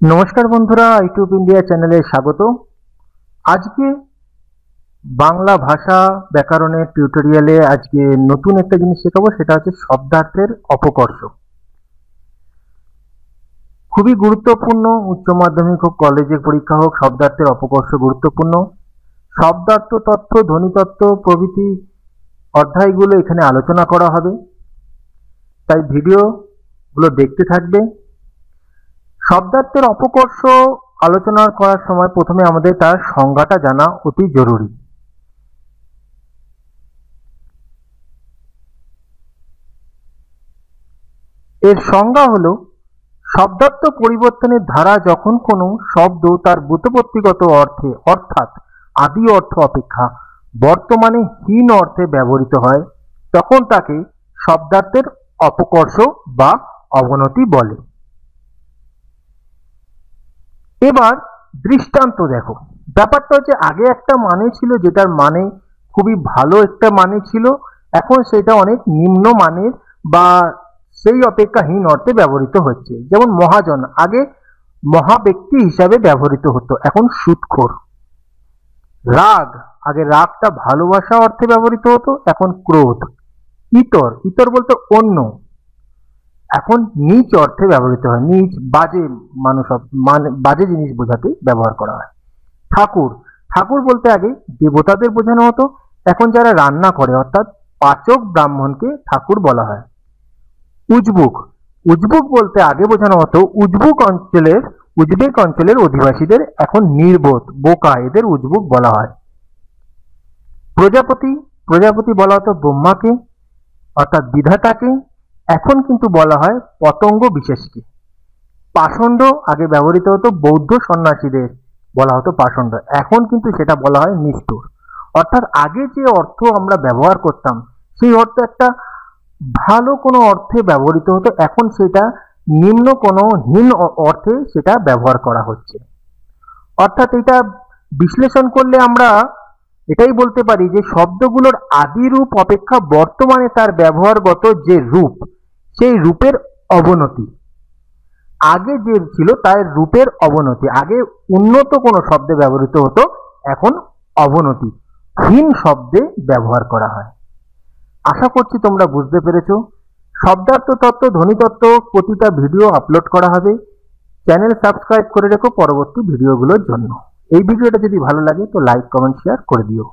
নমস্কার বন্ধুরা, YouTube India চ্যানেলে স্বাগত। আজকে বাংলা ভাষা ব্যাকরণের টিউটোরিয়ালে আজকে নতুন একটা জিনিস শেখাবো, সেটা হচ্ছে শব্দার্থের অপকর্ষ। খুবই গুরুত্বপূর্ণ, উচ্চ মাধ্যমিক হোক, কলেজের পরীক্ষা হোক, শব্দার্থের অপকর্ষ গুরুত্বপূর্ণ। শব্দার্থ তত্ত্ব, ধ্বনিতত্ত্ব প্রভৃতি অধ্যায়গুলো এখানে আলোচনা করা হবে, তাই ভিডিওগুলো দেখতে থাকবে। শব্দার্থের অপকর্ষ আলোচনা করার সময় প্রথমে আমাদের তার সংজ্ঞাটা জানা অতি জরুরি। এর সংজ্ঞা হলো, শব্দার্থ পরিবর্তনের ধারা যখন কোনো শব্দ তার ব্যুৎপত্তিগত অর্থে অর্থাৎ আদি অর্থ অপেক্ষা বর্তমানে হীন অর্থে ব্যবহৃত হয়, তখন তাকে শব্দার্থের অপকর্ষ বা অবনতি বলে। এবার দৃষ্টান্ত দেখো। ব্যাপারটা হচ্ছে, আগে একটা মানে ছিল যেটার মানে খুবই ভালো একটা মানে ছিল, এখন সেটা অনেক নিম্ন মানের বা সেই অপেক্ষা হীন অর্থে ব্যবহৃত হচ্ছে। যেমন মহাজন, আগে মহা ব্যক্তি হিসাবে ব্যবহৃত হতো, এখন সুদখোর। রাগ, আগে রাগটা ভালোবাসা অর্থে ব্যবহৃত হতো, এখন ক্রোধ। ইতর, ইতর বলতে অন্য, এখন নীচ অর্থে ব্যবহৃত হয়, নীচ বাজে মানুষ মানে বাজে জিনিস বোঝাতে ব্যবহার করা হয়। ঠাকুর, ঠাকুর বলতে আগে দেবতাদের বোঝানো হতো, এখন যারা রান্না করে অর্থাৎ পাচক ব্রাহ্মণকে ঠাকুর বলা হয়। উজবুক, উজবুক বলতে আগে বোঝানো হতো উজবেক অঞ্চলের অধিবাসীদের, এখন নির্বোধ বোকা এদের উজবুক বলা হয়। প্রজাপতি, প্রজাপতি বলা হতো ব্রহ্মাকে অর্থাৎ বিধাতাকে, এখন কিন্তু বলা হয় পতঙ্গ বিশেষকে। পাষণ্ড, আগে ব্যবহৃত হতো বৌদ্ধ সন্ন্যাসীদের বলা হতো পাষণ্ড, এখন কিন্তু সেটা বলা হয় নিষ্ঠুর। অর্থাৎ আগে যে অর্থ আমরা ব্যবহার করতাম সেই অর্থ একটা ভালো কোনো অর্থে ব্যবহৃত হতো, এখন সেটা নিম্ন কোনো হীন অর্থে সেটা ব্যবহার করা হচ্ছে। অর্থাৎ এটা বিশ্লেষণ করলে আমরা এটাই বলতে পারি যে শব্দগুলোর আদি রূপ অপেক্ষা বর্তমানে তার ব্যবহারগত যে রূপ, সেই রূপের অবনতি। আগে যে ছিল তার রূপের অবনতি, আগে উন্নত কোনো শব্দে ব্যবহৃত হতো, এখন অবনতি হীন শব্দে ব্যবহার করা হয়। আশা করছি তোমরা বুঝতে পেরেছো। শব্দার্থ তত্ত্ব, ধ্বনিতত্ত্ব প্রতিটা ভিডিও আপলোড করা হবে। চ্যানেল সাবস্ক্রাইব করে রেখো পরবর্তী ভিডিওগুলোর জন্য। এই ভিডিওটা যদি ভালো লাগে তো লাইক, কমেন্ট, শেয়ার করে দিও।